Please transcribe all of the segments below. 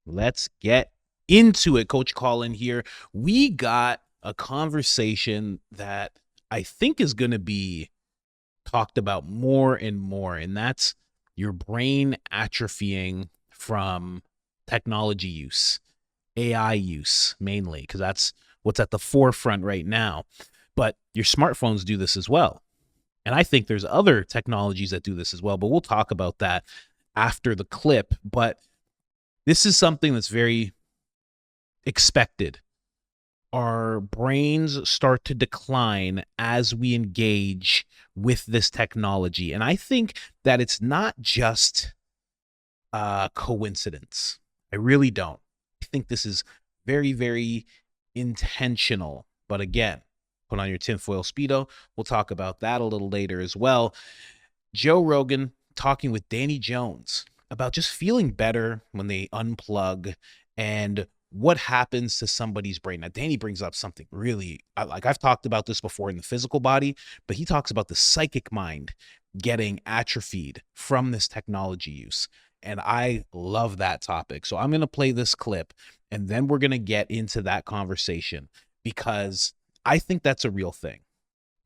Let's get into it. Coach Colin here. We got a conversation that I think is going to be talked about more and more, and that's your brain atrophying from technology use, AI use mainly, because that's what's at the forefront right now. But your smartphones do this as well. And I think there's other technologies that do this as well, but we'll talk about that after the clip. But this is something that's very expected. Our brains start to decline as we engage with this technology. And I think that it's not just a coincidence. I really don't. I think this is very, very intentional. But again, put on your tinfoil Speedo. We'll talk about that a little later as well. Joe Rogan talking with Danny Jones about just feeling better when they unplug and what happens to somebody's brain. Now, Danny brings up something really, like I've talked about this before in the physical body, but he talks about the psychic mind getting atrophied from this technology use. And I love that topic. So I'm going to play this clip and then we're going to get into that conversation because I think that's a real thing.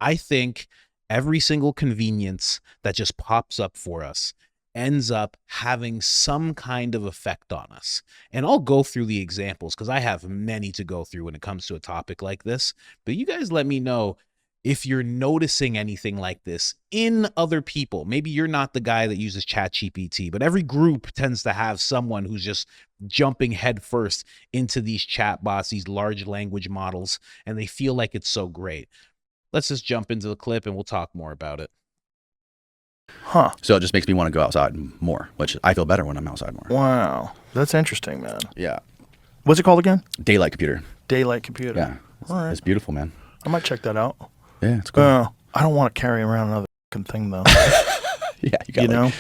I think every single convenience that just pops up for us ends up having some kind of effect on us. And I'll go through the examples because I have many to go through when it comes to a topic like this. But you guys let me know if you're noticing anything like this in other people. Maybe you're not the guy that uses ChatGPT, but every group tends to have someone who's just jumping headfirst into these chatbots, these large language models, and they feel like it's so great. Let's just jump into the clip and we'll talk more about it. So it just makes me want to go outside more, which I feel better when I'm outside more. Wow. That's interesting, man. Yeah. What's it called again? Daylight computer. Daylight computer. Yeah. All right. It's beautiful, man. I might check that out. Yeah, it's cool. I don't want to carry around another fucking thing, though. Yeah, you got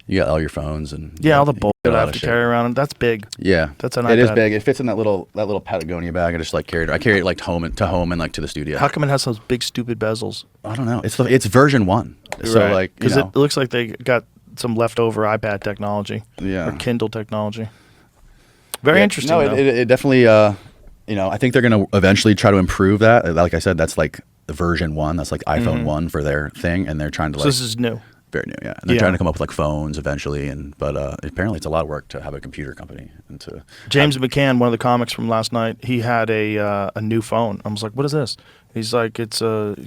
you got all your phones and all the bullshit I have to carry around. That's big. Yeah, that's an It is big. It fits in that little Patagonia bag. I just carry it. I carry it like home and like to the studio. How come it has those big stupid bezels? I don't know. It's version 1. So right. Because it looks like they got some leftover iPad technology. Yeah. Or Kindle technology. Very interesting. No, it definitely. I think they're going to eventually try to improve that. Like I said, that's like the version 1. That's like iPhone 1 for their thing, and they're trying to So this is new. Very new, yeah. And they're trying to come up with like phones eventually, but apparently it's a lot of work to have a computer company and to. James McCann, one of the comics from last night, he had a new phone. I was like, "What is this?" He's like, "It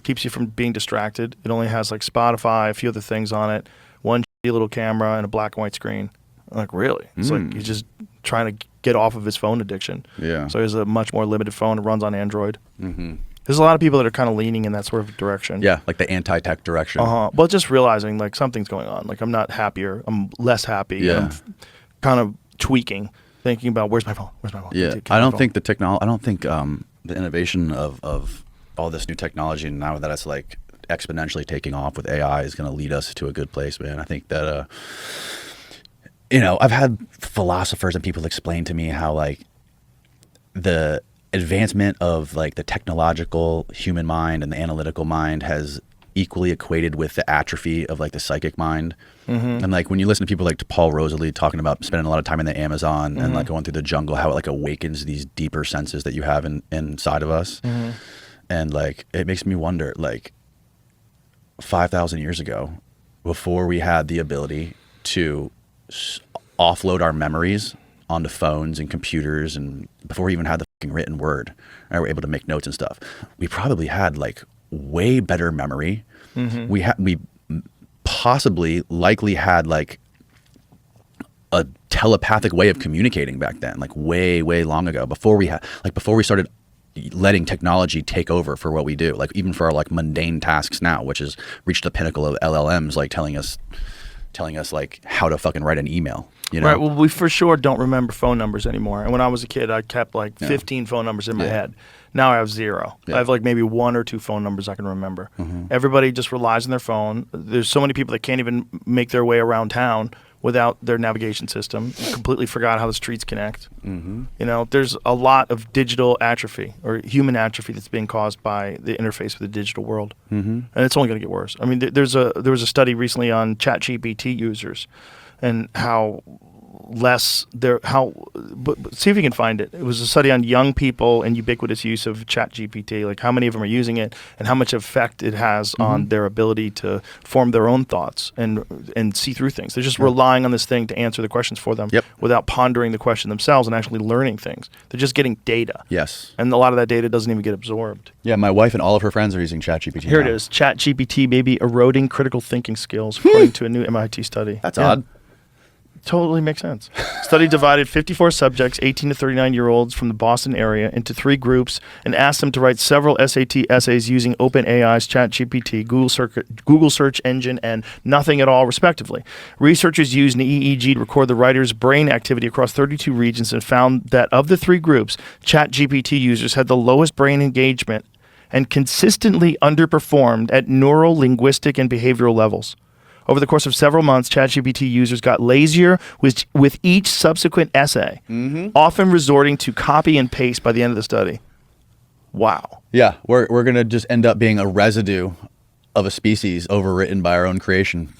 keeps you from being distracted. It only has like Spotify, a few other things on it, one little camera, and a black and white screen." I'm like, really? It's like he's just trying to get off of his phone addiction. Yeah. So he has a much more limited phone. It runs on Android. Mm-hmm. There's a lot of people that are kind of leaning in that sort of direction. Yeah, like the anti-tech direction. Well, just realizing like something's going on. Like I'm not happier. I'm less happy. Yeah. I'm kind of tweaking, thinking about where's my phone? Yeah. I don't think the innovation of all this new technology and now that it's like exponentially taking off with AI is going to lead us to a good place, man. I think that I've had philosophers and people explain to me how like the advancement of like the technological human mind and the analytical mind has equally equated with the atrophy of like the psychic mind. Mm-hmm. And like when you listen to people like to Paul Rosalie talking about spending a lot of time in the Amazon and like going through the jungle, how it like awakens these deeper senses that you have inside of us. Mm-hmm. And like it makes me wonder, like 5,000 years ago, before we had the ability to offload our memories onto phones and computers, and before we even had the fucking written word, and we were able to make notes and stuff, we probably had like way better memory. Mm-hmm. We possibly likely had like a telepathic way of communicating back then, like way long ago, before we started letting technology take over for what we do, like even for our like mundane tasks now, which has reached the pinnacle of LLMs like telling us like how to fucking write an email. Right. Well, we for sure don't remember phone numbers anymore. And when I was a kid, I kept like 15 phone numbers in my head. Now I have 0. I have like maybe 1 or 2 phone numbers I can remember. Mm-hmm. Everybody just relies on their phone. There's so many people that can't even make their way around town without their navigation system. Completely forgot how the streets connect. Mm-hmm. There's a lot of digital atrophy or human atrophy that's being caused by the interface with the digital world. Mm-hmm. And it's only going to get worse. I mean, there was a study recently on ChatGPT users and how less but see if you can find it. It was a study on young people and ubiquitous use of ChatGPT, like how many of them are using it and how much effect it has on their ability to form their own thoughts and see through things. They're just relying on this thing to answer the questions for them without pondering the question themselves and actually learning things. They're just getting data. Yes. And a lot of that data doesn't even get absorbed. Yeah, my wife and all of her friends are using ChatGPT. Here it is. ChatGPT may be eroding critical thinking skills, according to a new MIT study. That's odd. Totally makes sense. Study divided 54 subjects, 18 to 39-year-olds from the Boston area, into 3 groups and asked them to write several SAT essays using OpenAI's ChatGPT, Google search engine, and nothing at all, respectively. Researchers used an EEG to record the writers' brain activity across 32 regions and found that of the 3 groups, ChatGPT users had the lowest brain engagement and consistently underperformed at neural, linguistic, and behavioral levels. Over the course of several months, ChatGPT users got lazier with each subsequent essay, often resorting to copy and paste by the end of the study. Wow. Yeah, we're going to just end up being a residue of a species overwritten by our own creation.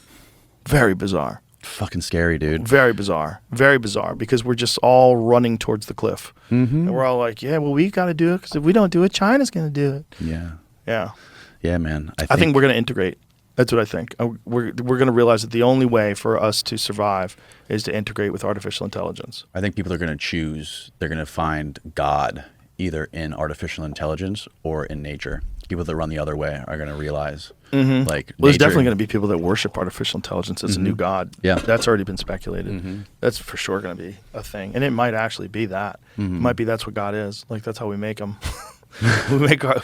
Very bizarre. Fucking scary, dude. Very bizarre. Very bizarre, because we're just all running towards the cliff. And we're all like, yeah, well, we got to do it, because if we don't do it, China's going to do it. Yeah. Yeah. Yeah, man. I think we're going to integrate. That's what I think. We're going to realize that the only way for us to survive is to integrate with artificial intelligence. I think people are going to choose, they're going to find God either in artificial intelligence or in nature. People that run the other way are going to realize, like, well, there's definitely going to be people that worship artificial intelligence as a new god. Yeah. That's already been speculated. That's for sure going to be a thing. And it might actually be that. It might be that's what God is. Like, that's how we make him.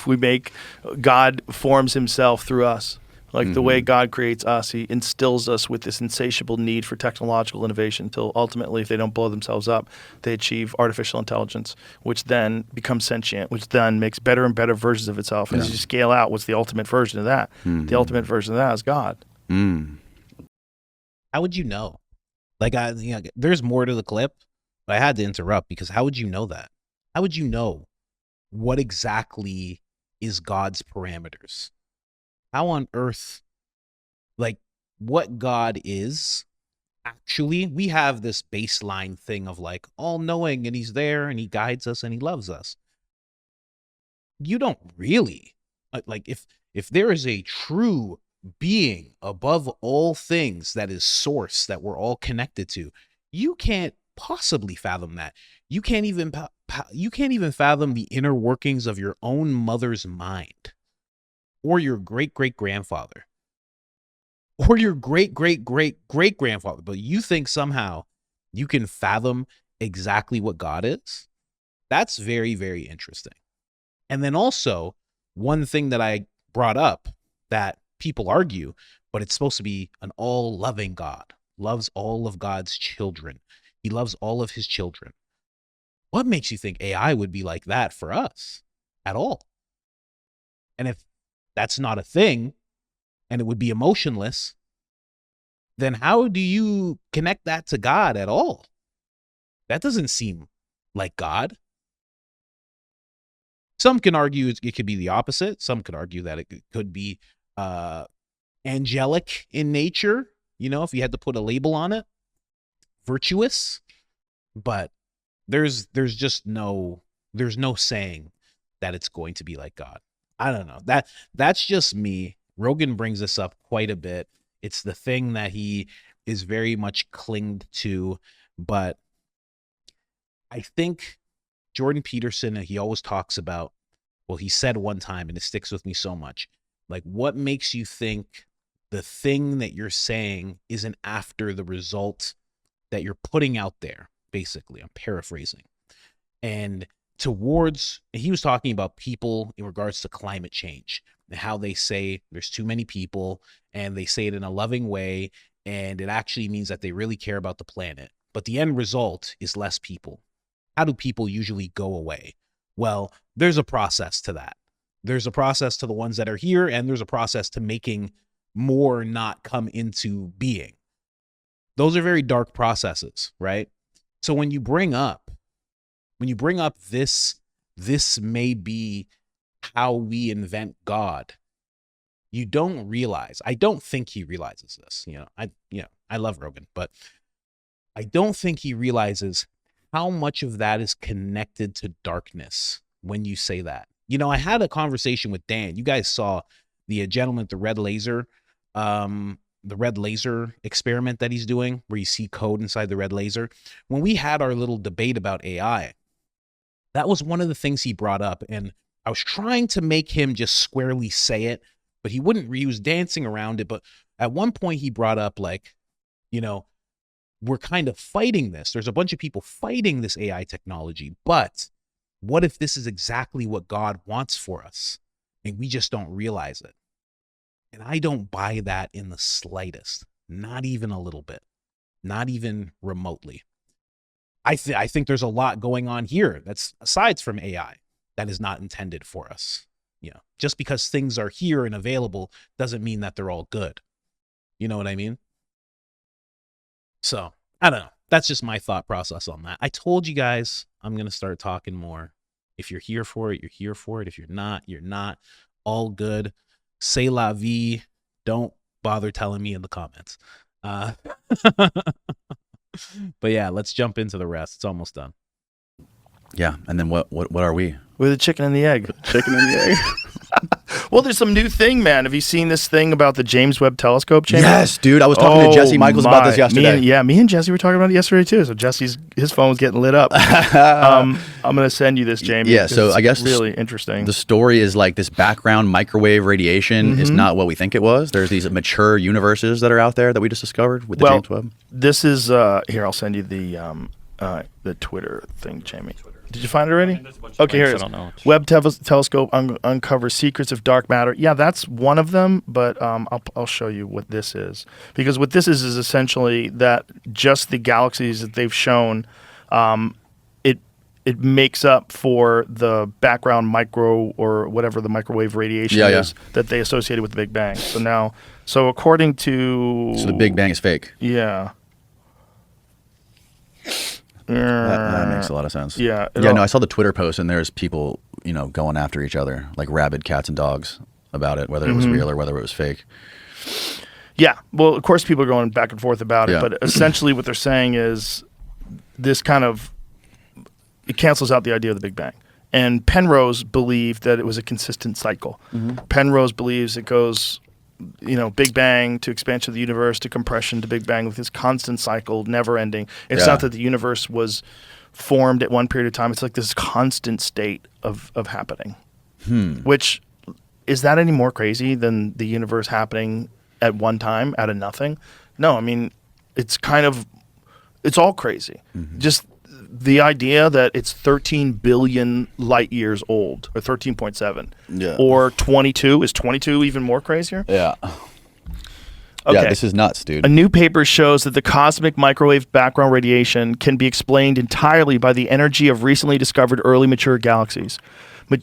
we make God forms himself through us. Like the way God creates us, he instills us with this insatiable need for technological innovation until ultimately, if they don't blow themselves up, they achieve artificial intelligence, which then becomes sentient, which then makes better and better versions of itself. And as you scale out, what's the ultimate version of that? The ultimate version of that is God. How would you know? Like, there's more to the clip, but I had to interrupt because how would you know that? How would you know what exactly is God's parameters? How on earth, like, what God is actually? We have this baseline thing of like all-knowing, and he's there and he guides us and he loves us. You don't really, like, if there is a true being above all things that is source that we're all connected to, you can't possibly fathom that. You can't even fathom the inner workings of your own mother's mind, or your great-great-grandfather, or your great-great-great-great-grandfather. But you think somehow you can fathom exactly what God is? That's very, very interesting. And then also, one thing that I brought up that people argue, but it's supposed to be an all-loving God, loves all of God's children. He loves all of his children. What makes you think AI would be like that for us at all? And if that's not a thing, and it would be emotionless, then how do you connect that to God at all? That doesn't seem like God. Some can argue it could be the opposite. Some could argue that it could be angelic in nature, you know, if you had to put a label on it, virtuous. But there's no saying that it's going to be like God. I don't know. That's just me. Rogan brings this up quite a bit. It's the thing that he is very much clinged to. But I think Jordan Peterson, he always talks about, well, he said one time, and it sticks with me so much, like, what makes you think the thing that you're saying isn't after the result that you're putting out there? Basically, I'm paraphrasing. And he was talking about people in regards to climate change and how they say there's too many people, and they say it in a loving way, and it actually means that they really care about the planet. But the end result is less people. How do people usually go away? Well, there's a process to that. There's a process to the ones that are here, and there's a process to making more not come into being. Those are very dark processes, right? So when you bring up this may be how we invent God, you don't realize, I don't think he realizes this, I love Rogan, but I don't think he realizes how much of that is connected to darkness when you say that. You know, I had a conversation with Dan. You guys saw the gentleman with the red laser experiment that he's doing, where you see code inside the red laser. When we had our little debate about AI, that was one of the things he brought up. And I was trying to make him just squarely say it, but he wouldn't. He was dancing around it. But at one point he brought up, like, you know, we're kind of fighting this. There's a bunch of people fighting this AI technology, but what if this is exactly what God wants for us and we just don't realize it? And I don't buy that in the slightest, not even a little bit, not even remotely. I think there's a lot going on here that's aside from AI that is not intended for us. You know, just because things are here and available doesn't mean that they're all good. You know what I mean? So I don't know. That's just my thought process on that. I told you guys I'm going to start talking more. If you're here for it, you're here for it. If you're not, you're not. All good. C'est la vie. Don't bother telling me in the comments. But yeah, let's jump into the rest. It's almost done. Yeah, and then what are we? We're the chicken and the egg. Chicken and the egg. Well, there's some new thing, man. Have you seen this thing about the James Webb Telescope chamber? Yes, dude. I was talking to Jesse Michaels about this yesterday. Me and Jesse were talking about it yesterday too. So his phone was getting lit up. I'm gonna send you this, Jamie. Yeah. So I guess it's really interesting. The story is like this background microwave radiation is not what we think it was. There's these mature universes that are out there that we just discovered with the James Webb. This is here. I'll send you the Twitter thing, Jamie. Did you find it already? Okay, here it is. Webb telescope uncovers secrets of dark matter. Yeah, that's one of them, but I'll show you what this is. Because what this is essentially that just the galaxies that they've shown, it makes up for the background micro or whatever the microwave radiation is that they associated with the Big Bang. So according to... So the Big Bang is fake. Yeah. That makes a lot of sense. Yeah. No, I saw the Twitter post, and there's people, going after each other, like rabid cats and dogs, about it, whether it was real or whether it was fake. Yeah. Well, of course, people are going back and forth about it, but essentially what they're saying is this it cancels out the idea of the Big Bang. And Penrose believed that it was a consistent cycle. Penrose believes it goes... Big Bang to expansion of the universe to compression to Big Bang with this constant cycle, never ending. It's not that the universe was formed at one period of time. It's like this constant state of happening. Which, is that any more crazy than the universe happening at one time out of nothing? No, I mean, it's all crazy. Just the idea that it's 13 billion light years old, or 13.7, or 22. Is 22 even more crazier? Yeah. Okay. Yeah, this is nuts, dude. A new paper shows that the cosmic microwave background radiation can be explained entirely by the energy of recently discovered early mature galaxies.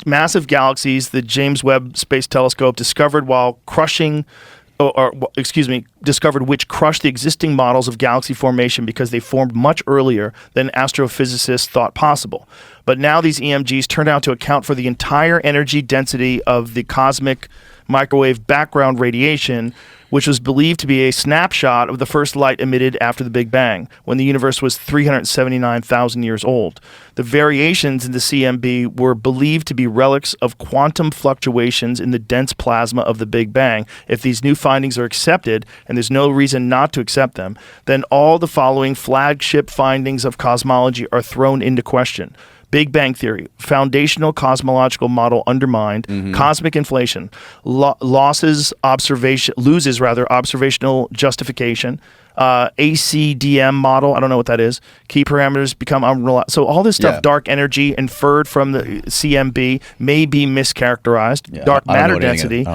Massive galaxies, the James Webb Space Telescope discovered discovered which crushed the existing models of galaxy formation because they formed much earlier than astrophysicists thought possible. But now these EMGs turn out to account for the entire energy density of the cosmic microwave background radiation, which was believed to be a snapshot of the first light emitted after the Big Bang, when the universe was 379,000 years old. The variations in the CMB were believed to be relics of quantum fluctuations in the dense plasma of the Big Bang. If these new findings are accepted, and there's no reason not to accept them, then all the following flagship findings of cosmology are thrown into question. Big Bang Theory, foundational cosmological model undermined, cosmic inflation, loses observational justification, ACDM model, I don't know what that is, key parameters become unreliable. So all this stuff, dark energy inferred from the CMB may be mischaracterized, dark matter density,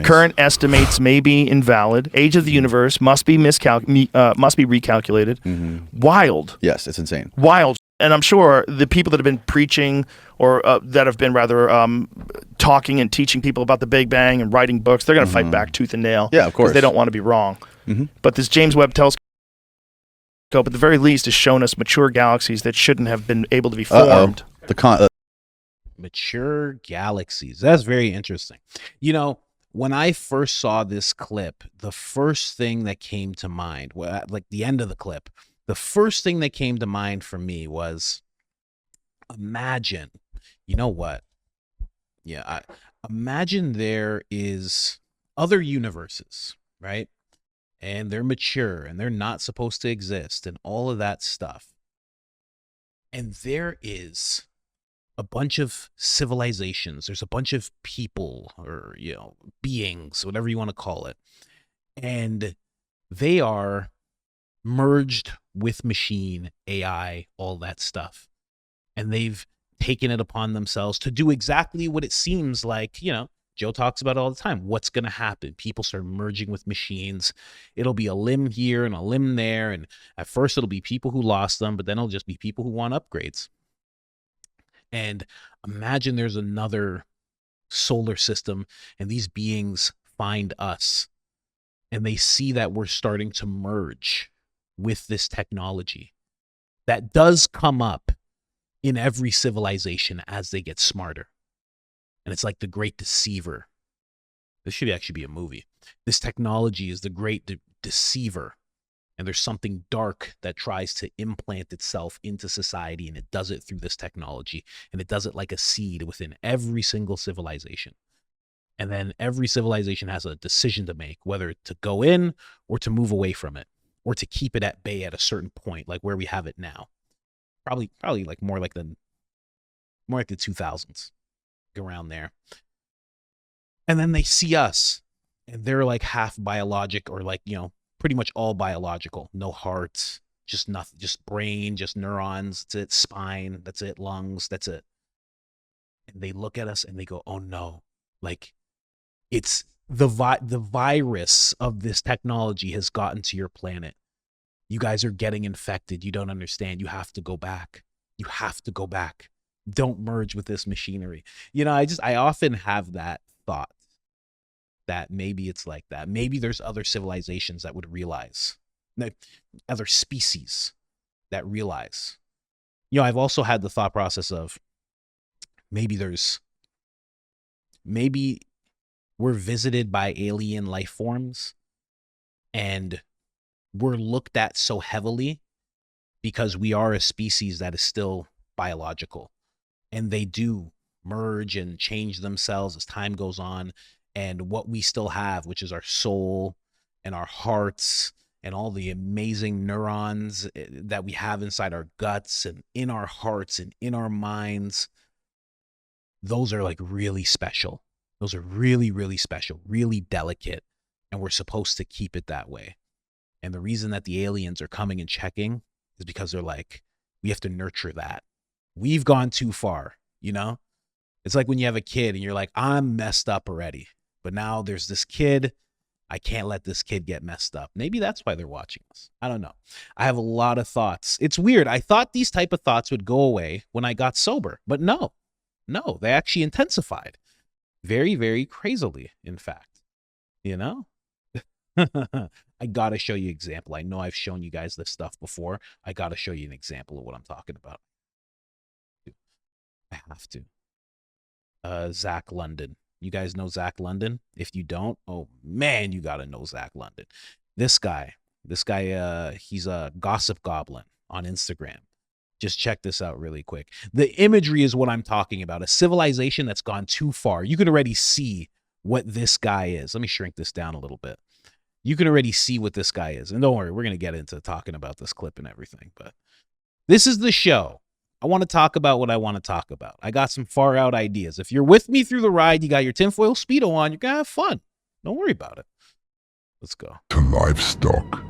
current estimates may be invalid, age of the universe must be recalculated. Wild. Yes, it's insane. Wild. And I'm sure the people that have been preaching or that have been rather talking and teaching people about the Big Bang and writing books, they're going to fight back tooth and nail. Yeah, of course. Because they don't want to be wrong. But this James Webb Telescope, at the very least, has shown us mature galaxies that shouldn't have been able to be formed. Mature galaxies. That's very interesting. When I first saw this clip, the first thing that came to mind, like the end of the clip, the first thing that came to mind for me was, imagine, you know what? Yeah, imagine there is other universes, right? And they're mature and they're not supposed to exist and all of that stuff. And there is a bunch of civilizations. There's a bunch of people or, beings, whatever you want to call it. And they are merged with machine, AI, all that stuff. And they've taken it upon themselves to do exactly what it seems like, Joe talks about it all the time. What's going to happen? People start merging with machines. It'll be a limb here and a limb there. And at first it'll be people who lost them, but then it'll just be people who want upgrades. And imagine there's another solar system and these beings find us and they see that we're starting to merge with this technology that does come up in every civilization as they get smarter. And it's like the great deceiver. This should actually be a movie. This technology is the great deceiver. And there's something dark that tries to implant itself into society, and it does it through this technology. And it does it like a seed within every single civilization. And then every civilization has a decision to make, whether to go in or to move away from it, or to keep it at bay at a certain point, like where we have it now. Probably like more like the 2000s, around there. And then they see us, and they're like half biologic, or like, pretty much all biological. No hearts, just nothing, just brain, just neurons. That's it. Spine. That's it. Lungs. That's it. And they look at us and they go, "Oh no!" Like, it's the virus of this technology has gotten to your planet. You guys are getting infected. You don't understand. You have to go back. You have to go back. Don't merge with this machinery. I often have that thought that maybe it's like that. Maybe there's other civilizations that would realize, other species that realize. I've also had the thought process of maybe we're visited by alien life forms and we're looked at so heavily because we are a species that is still biological. And they do merge and change themselves as time goes on. And what we still have, which is our soul and our hearts and all the amazing neurons that we have inside our guts and in our hearts and in our minds, those are like really special. Those are really, really special, really delicate. And we're supposed to keep it that way. And the reason that the aliens are coming and checking is because they're like, we have to nurture that. We've gone too far, It's like when you have a kid and you're like, I'm messed up already. But now there's this kid. I can't let this kid get messed up. Maybe that's why they're watching us. I don't know. I have a lot of thoughts. It's weird. I thought these type of thoughts would go away when I got sober. But no, they actually intensified. Very, very crazily, in fact. I got to show you an example. I know I've shown you guys this stuff before. I got to show you an example of what I'm talking about. I have to. Zach London. You guys know Zach London? If you don't, oh man, you got to know Zach London. This guy, he's a gossip goblin on Instagram. Just check this out really quick. The imagery is what I'm talking about. A civilization that's gone too far. You can already see what this guy is. Let me shrink this down a little bit. You can already see what this guy is. And don't worry, we're going to get into talking about this clip and everything. But this is the show. I want to talk about what I want to talk about. I got some far out ideas. If you're with me through the ride, you got your tinfoil Speedo on, you're going to have fun. Don't worry about it. Let's go. To livestock.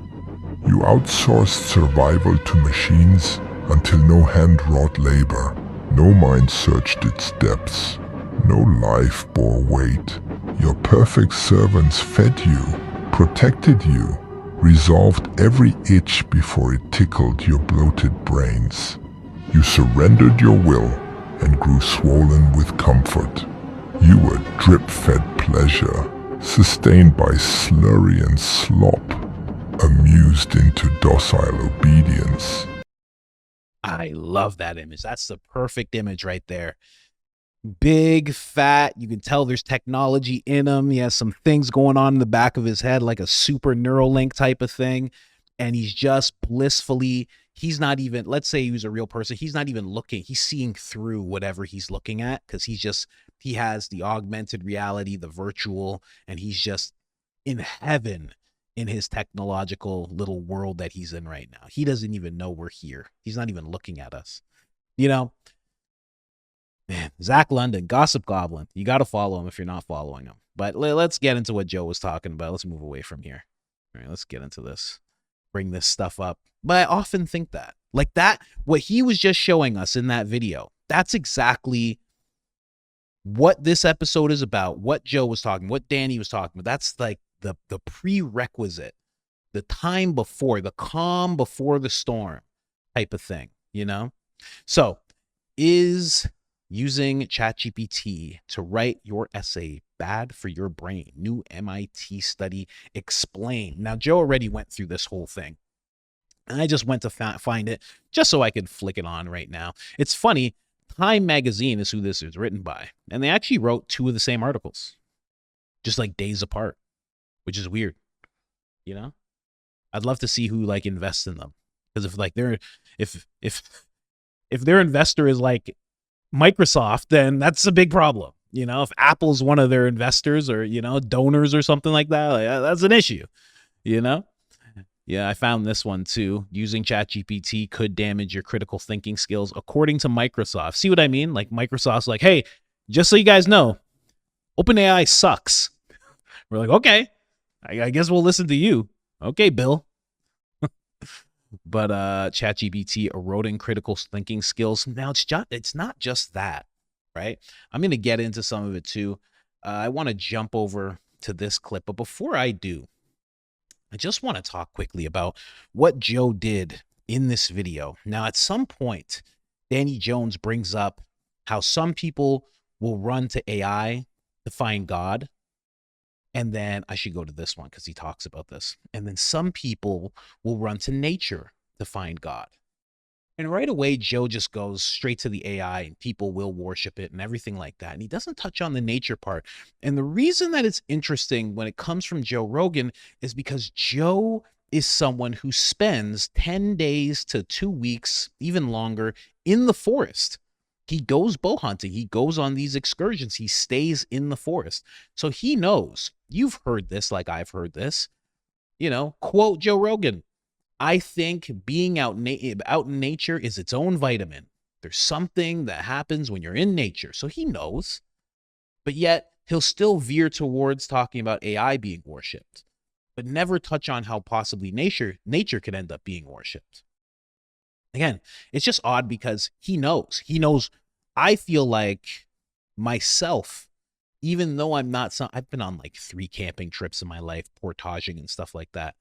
You outsourced survival to machines until no hand-wrought labor, no mind searched its depths, no life bore weight. Your perfect servants fed you, protected you, resolved every itch before it tickled your bloated brains. You surrendered your will and grew swollen with comfort. You were drip-fed pleasure, sustained by slurry and slop, amused into docile obedience. I love that image. That's the perfect image right there. Big, fat, you can tell there's technology in him. He has some things going on in the back of his head, like a super Neuralink type of thing. and he's just blissfully, he's not even, let's say he was a real person, he's not even looking, he's seeing through whatever he's looking at, because he has the augmented reality, the virtual, and he's just in heaven in his technological little world that he's in right now. He doesn't even know we're here. He's not even looking at us. Man, Zach London, Gossip Goblin. You got to follow him if you're not following him. But let's get into what Joe was talking about. Let's move away from here. All right, let's get into this. Bring this stuff up. But I often think that, like that, what he was just showing us in that video, that's exactly what this episode is about, what Joe was talking, what Danny was talking about. That's like the prerequisite, the time before, the calm before the storm type of thing, So is using ChatGPT to write your essay bad for your brain? New MIT study explained. Now, Joe already went through this whole thing, and I just went to find it just so I could flick it on right now. It's funny. Time magazine is who this is written by, and they actually wrote two of the same articles, just like days apart, which is weird. I'd love to see who like invests in them, because if their investor is like Microsoft, then that's a big problem. If Apple's one of their investors or, donors or something like that, that's an issue, Yeah, I found this one too. Using ChatGPT could damage your critical thinking skills, according to Microsoft. See what I mean? Like Microsoft's like, hey, just so you guys know, OpenAI sucks. We're like, okay, I guess we'll listen to you. Okay, Bill. But ChatGPT eroding critical thinking skills. Now, it's not just that, right? I'm going to get into some of it too. I want to jump over to this clip. But before I do, I just want to talk quickly about what Joe did in this video. Now, at some point, Danny Jones brings up how some people will run to AI to find God. And then I should go to this one because he talks about this. And then some people will run to nature to find God. And right away, Joe just goes straight to the AI and people will worship it and everything like that. And he doesn't touch on the nature part. And the reason that it's interesting when it comes from Joe Rogan is because Joe is someone who spends 10 days to 2 weeks, even longer, in the forest. He goes bow hunting. He goes on these excursions. He stays in the forest. So he knows. You've heard this like I've heard this. Quote Joe Rogan. I think being out in nature is its own vitamin. There's something that happens when you're in nature. So he knows. But yet he'll still veer towards talking about AI being worshipped, but never touch on how possibly nature could end up being worshipped. Again, it's just odd because he knows. I feel like myself, even though I'm not I've been on like 3 camping trips in my life, portaging and stuff like that,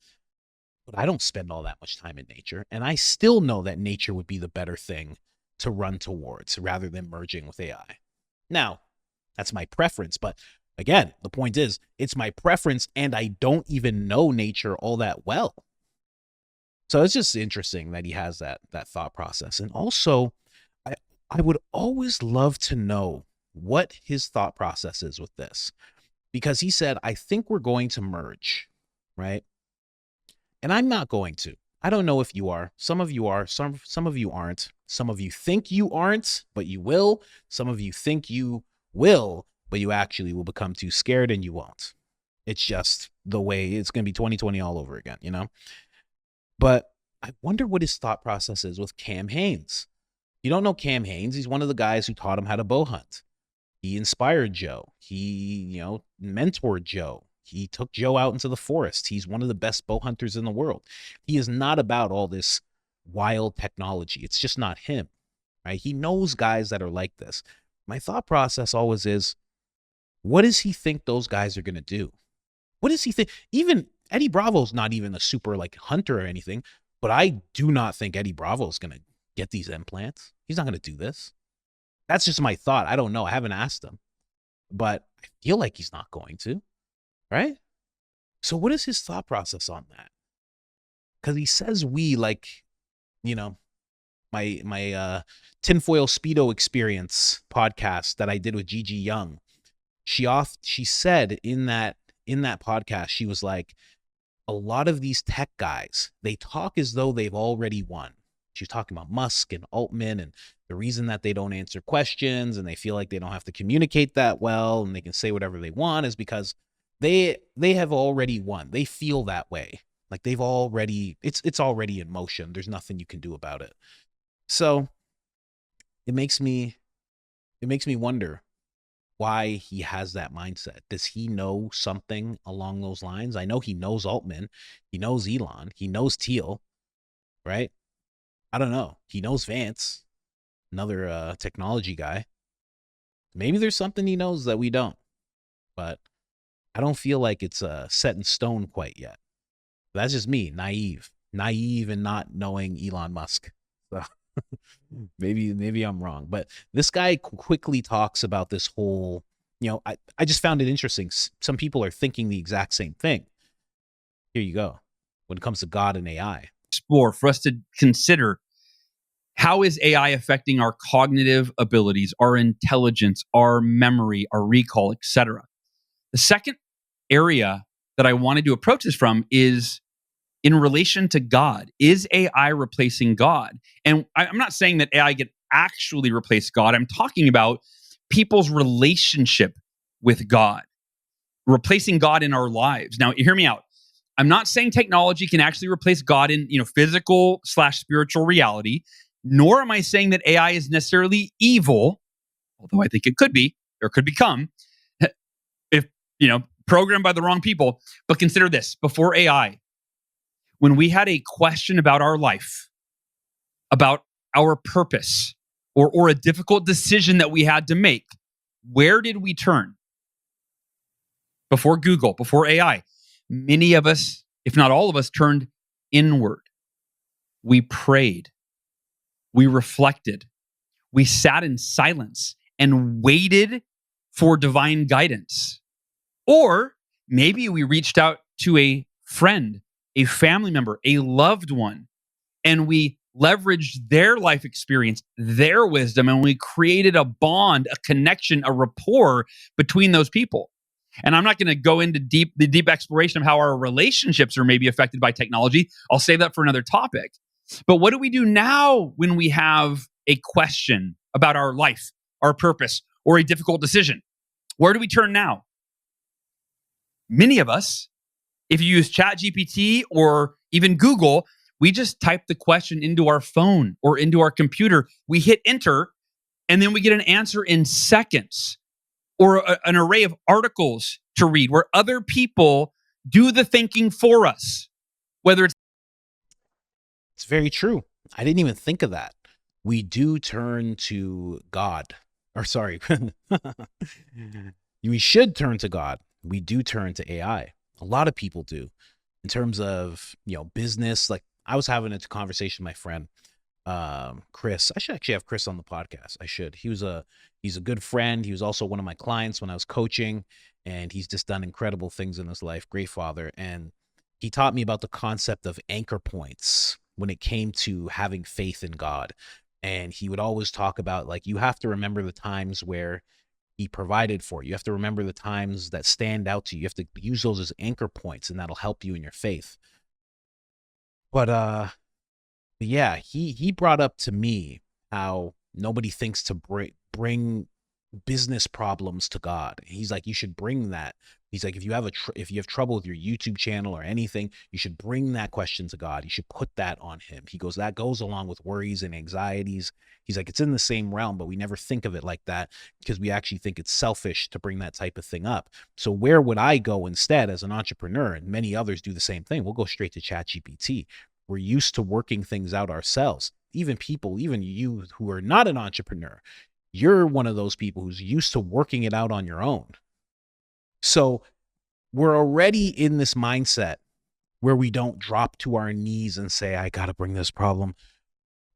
but I don't spend all that much time in nature. And I still know that nature would be the better thing to run towards rather than merging with AI. Now, that's my preference. But again, the point is, it's my preference and I don't even know nature all that well. So it's just interesting that he has that thought process. And also, I would always love to know what his thought process is with this, because he said, I think we're going to merge, right? And I'm not going to. I don't know if you are. Some of you are. Some of you aren't. Some of you think you aren't, but you will. Some of you think you will, but you actually will become too scared and you won't. It's just the way it's going to be 2020 all over again, But I wonder what his thought process is with Cam Hanes. You don't know Cam Hanes. He's one of the guys who taught him how to bow hunt. He inspired Joe. He, mentored Joe. He took Joe out into the forest. He's one of the best bow hunters in the world. He is not about all this wild technology. It's just not him, right? He knows guys that are like this. My thought process always is, what does he think those guys are going to do? What does he think? Even Eddie Bravo's not even a super hunter or anything, but I do not think Eddie Bravo is going to get these implants. He's not going to do this. That's just my thought. I don't know. I haven't asked him, but I feel like he's not going to, right? So what is his thought process on that? Because he says my tinfoil Speedo experience podcast that I did with Gigi Young. She said in that podcast, she was like, a lot of these tech guys, they talk as though they've already won. She's talking about Musk and Altman, and the reason that they don't answer questions and they feel like they don't have to communicate that well and they can say whatever they want is because they have already won. They feel that way. Like they've already, it's already in motion. There's nothing you can do about it. So it makes me wonder why he has that mindset. Does he know something along those lines? I know he knows Altman, he knows Elon, he knows Thiel, right? I don't know. He knows Vance, another technology guy. Maybe there's something he knows that we don't, but I don't feel like it's set in stone quite yet. That's just me, naive and not knowing Elon Musk. So maybe I'm wrong, but this guy quickly talks about this whole, I just found it interesting. Some people are thinking the exact same thing. Here you go. When it comes to God and AI. Explore, for us to consider, how is AI affecting our cognitive abilities, our intelligence, our memory, our recall, etc. The second area that I wanted to approach this from is in relation to God. Is AI replacing God? And I'm not saying that AI can actually replace God. I'm talking about people's relationship with God, replacing God in our lives. Now, hear me out. I'm not saying technology can actually replace God in, physical/spiritual reality, nor am I saying that AI is necessarily evil, although I think it could be or could become if, programmed by the wrong people. But consider this, before AI, when we had a question about our life, about our purpose, or a difficult decision that we had to make, where did we turn? Before Google, before AI, many of us, if not all of us, turned inward. We prayed. We reflected. We sat in silence and waited for divine guidance. Or maybe we reached out to a friend, a family member, a loved one, and we leveraged their life experience, their wisdom, and we created a bond, a connection, a rapport between those people. And I'm not going to go into the deep exploration of how our relationships are maybe affected by technology. I'll save that for another topic. But what do we do now when we have a question about our life, our purpose, or a difficult decision? Where do we turn now? Many of us, if you use ChatGPT or even Google, we just type the question into our phone or into our computer. We hit enter, and then we get an answer in seconds, or an array of articles to read where other people do the thinking for us. Whether It's very true. I didn't even think of that. We do turn to God. Or sorry. We should turn to God. We do turn to AI. A lot of people do. In terms of, business, like I was having a conversation with my friend, Chris. I should actually have Chris on the podcast. I should. He's a good friend. He was also one of my clients when I was coaching, and he's just done incredible things in his life. Great father. And he taught me about the concept of anchor points when it came to having faith in God. And he would always talk about, like, you have to remember the times where he provided for you. You have to remember the times that stand out to you. You have to use those as anchor points, and that'll help you in your faith. But yeah, he brought up to me how nobody thinks to bring business problems to God. He's like, you should bring that. He's like, if you have trouble with your YouTube channel or anything, you should bring that question to God. You should put that on him. He goes, that goes along with worries and anxieties. He's like, it's in the same realm, but we never think of it like that because we actually think it's selfish to bring that type of thing up. So where would I go instead as an entrepreneur? And many others do the same thing. We'll go straight to ChatGPT. We're used to working things out ourselves. Even you who are not an entrepreneur, you're one of those people who's used to working it out on your own. So we're already in this mindset where we don't drop to our knees and say, I got to bring this problem.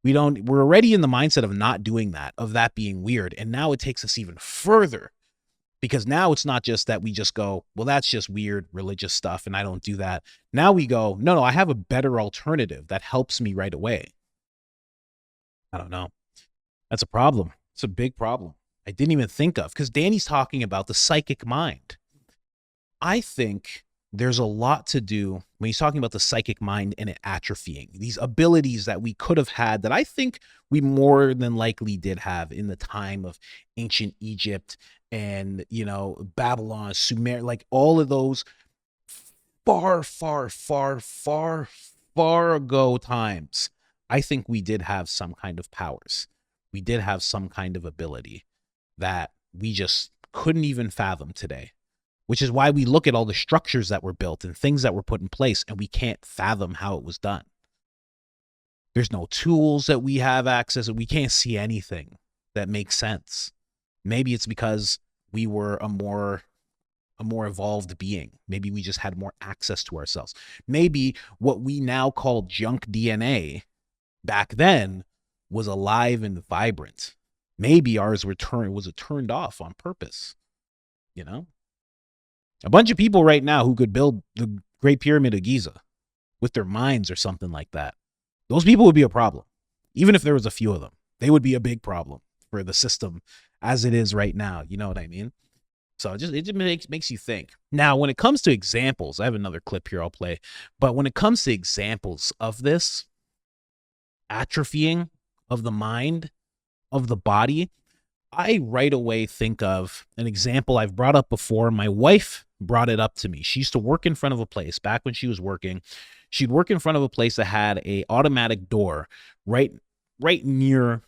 We're already in the mindset of not doing that, of that being weird. And now it takes us even further, because now it's not just that we just go, well, that's just weird religious stuff and I don't do that. Now we go, no, I have a better alternative that helps me right away. I don't know. That's a problem. It's a big problem I didn't even think of, because Danny's talking about the psychic mind. I think there's a lot to do when he's talking about the psychic mind and it atrophying, these abilities that we could have had that I think we more than likely did have in the time of ancient Egypt and, Babylon, Sumer, like all of those far, far, far, far, far ago times. I think we did have some kind of powers. We did have some kind of ability that we just couldn't even fathom today. Which is why we look at all the structures that were built and things that were put in place and we can't fathom how it was done. There's no tools that we have access to. We can't see anything that makes sense. Maybe it's because we were a more evolved being. Maybe we just had more access to ourselves. Maybe what we now call junk DNA back then was alive and vibrant. Maybe ours was turned off on purpose, A bunch of people right now who could build the Great Pyramid of Giza with their minds or something like that. Those people would be a problem. Even if there was a few of them, they would be a big problem for the system as it is right now. You know what I mean? So it just makes you think. Now, when it comes to examples, I have another clip here I'll play. But when it comes to examples of this atrophying of the mind, of the body, I right away think of an example I've brought up before. My wife brought it up to me. She used to work in front of a place back when she was working. She'd work in front of a place that had a automatic door right near.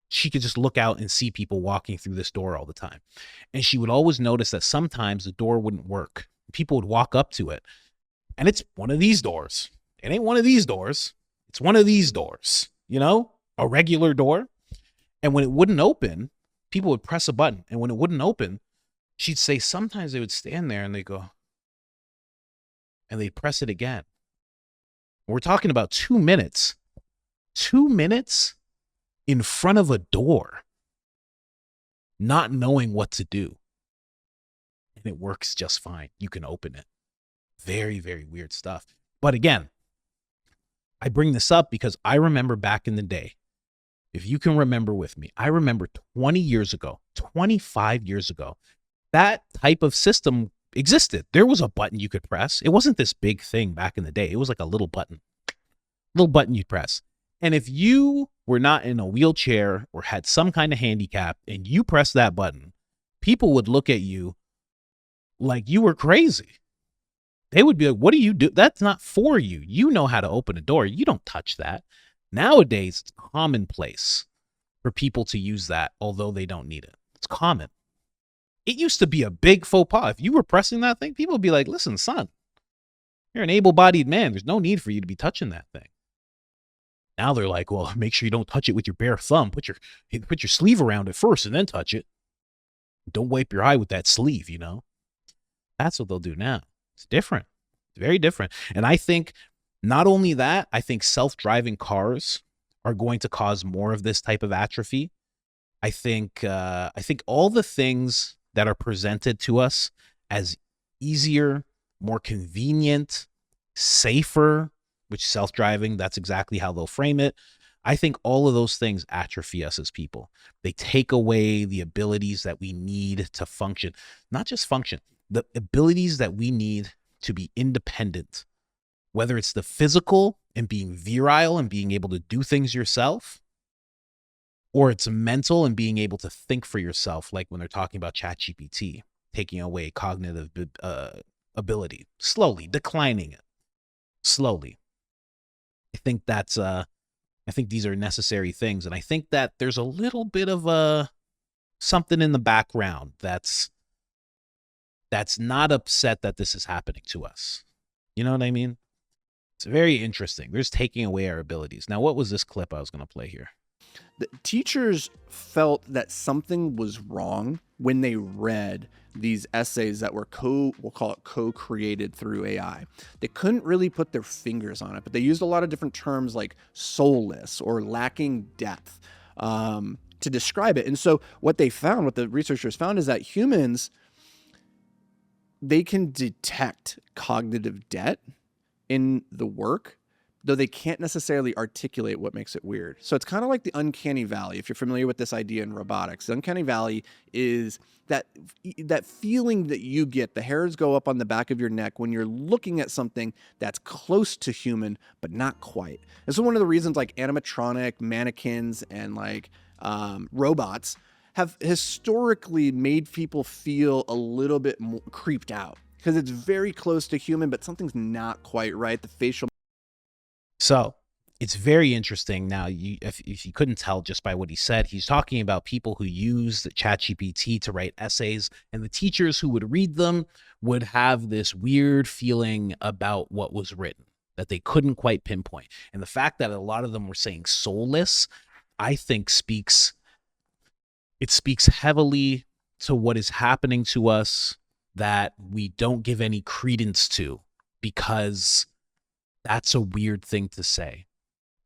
She could just look out and see people walking through this door all the time. And she would always notice that sometimes the door wouldn't work. People would walk up to it. And it's one of these doors. It ain't one of these doors. It's one of these doors, a regular door. And when it wouldn't open, people would press a button. And when it wouldn't open, she'd say sometimes they would stand there and they go, and they'd press it again. We're talking about 2 minutes. 2 minutes in front of a door, not knowing what to do. And it works just fine. You can open it. Very, very weird stuff. But again, I bring this up because I remember back in the day, if you can remember with me, I remember 20 years ago, 25 years ago, that type of system existed. There was a button you could press. It wasn't this big thing back in the day. It was like a little button you'd press. And if you were not in a wheelchair or had some kind of handicap and you pressed that button, people would look at you like you were crazy. They would be like, what do you do? That's not for you. You know how to open a door. You don't touch that. Nowadays, it's commonplace for people to use that, although they don't need it. It's common. It used to be a big faux pas. If you were pressing that thing, people would be like, listen, son, you're an able-bodied man. There's no need for you to be touching that thing. Now they're like, well, make sure you don't touch it with your bare thumb. Put your sleeve around it first and then touch it. Don't wipe your eye with that sleeve, That's what they'll do now. It's different. It's very different. And I think not only that, I think self-driving cars are going to cause more of this type of atrophy. I think all the things that are presented to us as easier, more convenient, safer, which self-driving, that's exactly how they'll frame it. I think all of those things atrophy us as people. They take away the abilities that we need to function, not just function, the abilities that we need to be independent, whether it's the physical and being virile and being able to do things yourself, or it's mental and being able to think for yourself, like when they're talking about ChatGPT, taking away cognitive ability, slowly declining it, slowly. I think these are necessary things. And I think that there's a little bit of something in the background that's not upset that this is happening to us. You know what I mean? It's very interesting. They're just taking away our abilities. Now, what was this clip I was going to play here? The teachers felt that something was wrong when they read these essays that were we'll call it co-created through AI. They couldn't really put their fingers on it, but they used a lot of different terms like soulless or lacking depth to describe it. And so what the researchers found is that humans, they can detect cognitive debt in the work, though they can't necessarily articulate what makes it weird. So it's kind of like the uncanny valley. If you're familiar with this idea in robotics, the uncanny valley is that feeling that you get, the hairs go up on the back of your neck when you're looking at something that's close to human, but not quite. This is one of the reasons like animatronic mannequins and like robots have historically made people feel a little bit more creeped out because it's very close to human, but something's not quite right. The facial. So it's very interesting. Now, if you couldn't tell just by what he said, he's talking about people who use ChatGPT to write essays, and the teachers who would read them would have this weird feeling about what was written that they couldn't quite pinpoint. And the fact that a lot of them were saying soulless, I think speaks heavily to what is happening to us that we don't give any credence to, because that's a weird thing to say.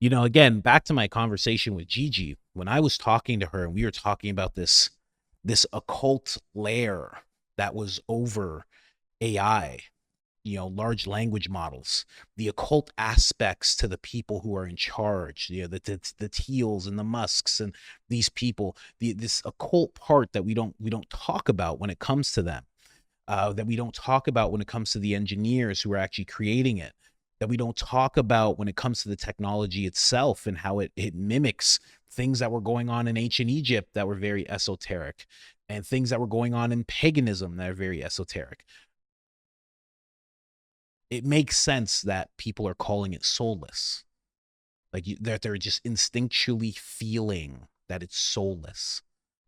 You know, again, back to my conversation with Gigi, when I was talking to her and we were talking about this occult layer that was over AI, you know, large language models, the occult aspects to the people who are in charge, you know, the Teals and the Musks and these people, this occult part that we don't talk about when it comes to them, that we don't talk about when it comes to the engineers who are actually creating it, that we don't talk about when it comes to the technology itself and how it mimics things that were going on in ancient Egypt that were very esoteric, and things that were going on in paganism that are very esoteric. It makes sense that people are calling it soulless, like that they're just instinctually feeling that it's soulless,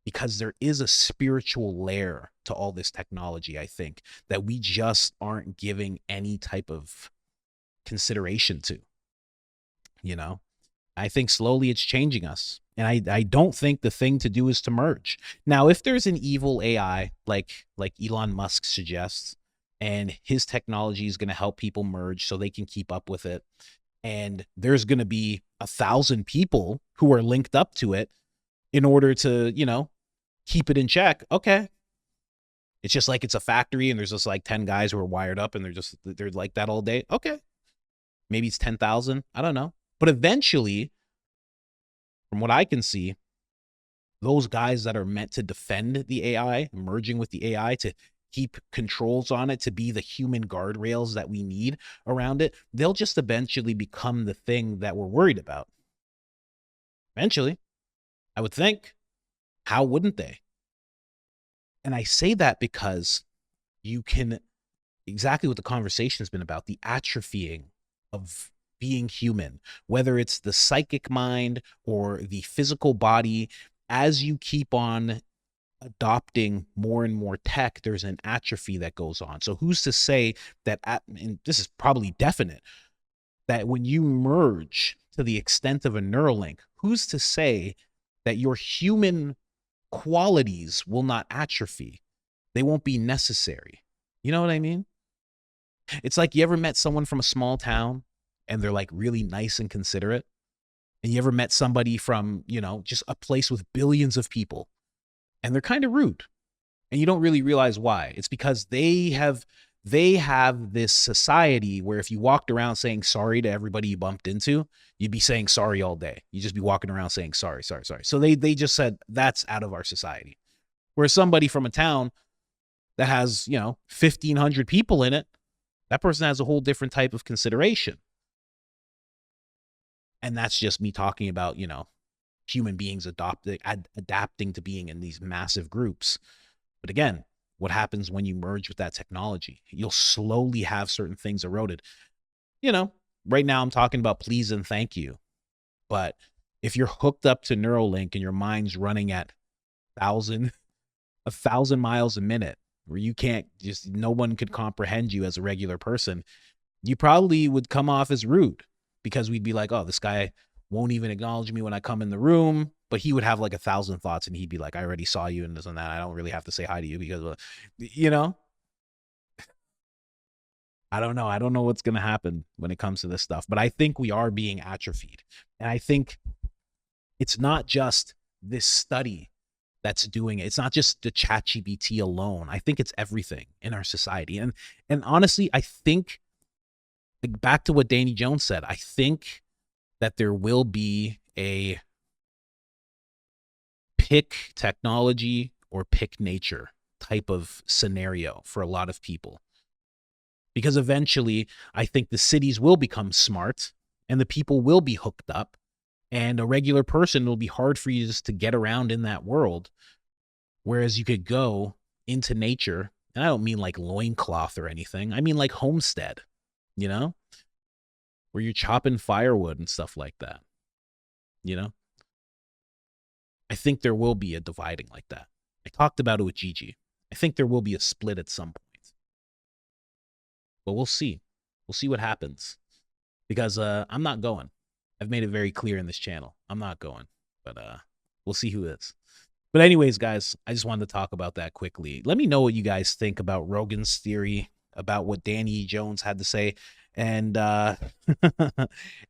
because there is a spiritual layer to all this technology, I think, that we just aren't giving any type of consideration to. You know, I think slowly it's changing us, and I don't think the thing to do is to merge. Now, if there's an evil AI like Elon Musk suggests, and his technology is going to help people merge so they can keep up with it, and there's going to be 1,000 people who are linked up to it in order to, you know, keep it in check, okay. It's just like it's a factory and there's just like 10 guys who are wired up and they're like that all day, okay. Maybe it's 10,000. I don't know. But eventually, from what I can see, those guys that are meant to defend the AI, merging with the AI to keep controls on it, to be the human guardrails that we need around it, they'll just eventually become the thing that we're worried about. Eventually, I would think. How wouldn't they? And I say that because you can, exactly what the conversation has been about, the atrophying of being human, whether it's the psychic mind or the physical body. As you keep on adopting more and more tech, there's an atrophy that goes on. So who's to say that, and this is probably definite, that when you merge to the extent of a Neuralink, who's to say that your human qualities will not atrophy? They won't be necessary. You know what I mean? It's like, you ever met someone from a small town and they're like really nice and considerate? And you ever met somebody from, you know, just a place with billions of people and they're kind of rude, and you don't really realize why? It's because they have this society where if you walked around saying sorry to everybody you bumped into, you'd be saying sorry all day. You'd just be walking around saying sorry. So they just said that's out of our society. Whereas somebody from a town that has, you know, 1,500 people in it, that person has a whole different type of consideration. And that's just me talking about, you know, human beings adapting to being in these massive groups. But again, what happens when you merge with that technology? You'll slowly have certain things eroded. You know, right now I'm talking about please and thank you. But if you're hooked up to Neuralink and your mind's running at 1,000 miles a minute, where you can't just, no one could comprehend you as a regular person, you probably would come off as rude, because we'd be like, oh, this guy won't even acknowledge me when I come in the room. But he would have like 1,000 thoughts and he'd be like, I already saw you and this and that. I don't really have to say hi to you because, you know, I don't know. I don't know what's going to happen when it comes to this stuff, but I think we are being atrophied. And I think it's not just this study that's doing it. It's not just the ChatGPT alone. I think it's everything in our society. And honestly, I think back to what Danny Jones said, I think that there will be a pick technology or pick nature type of scenario for a lot of people. Because eventually, I think the cities will become smart and the people will be hooked up, and a regular person will be hard for you just to get around in that world. Whereas you could go into nature, and I don't mean like loincloth or anything. I mean like homestead, you know, where you're chopping firewood and stuff like that, you know. I think there will be a dividing like that. I talked about it with Gigi. I think there will be a split at some point. But we'll see. We'll see what happens. Because I'm not going. I've made it very clear in this channel. I'm not going. But we'll see who is. But anyways, guys, I just wanted to talk about that quickly. Let me know what you guys think about Rogan's theory, about what Danny Jones had to say. And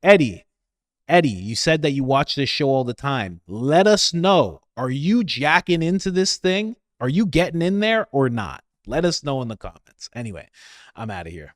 Eddie, you said that you watch this show all the time. Let us know. Are you jacking into this thing? Are you getting in there or not? Let us know in the comments. Anyway, I'm out of here.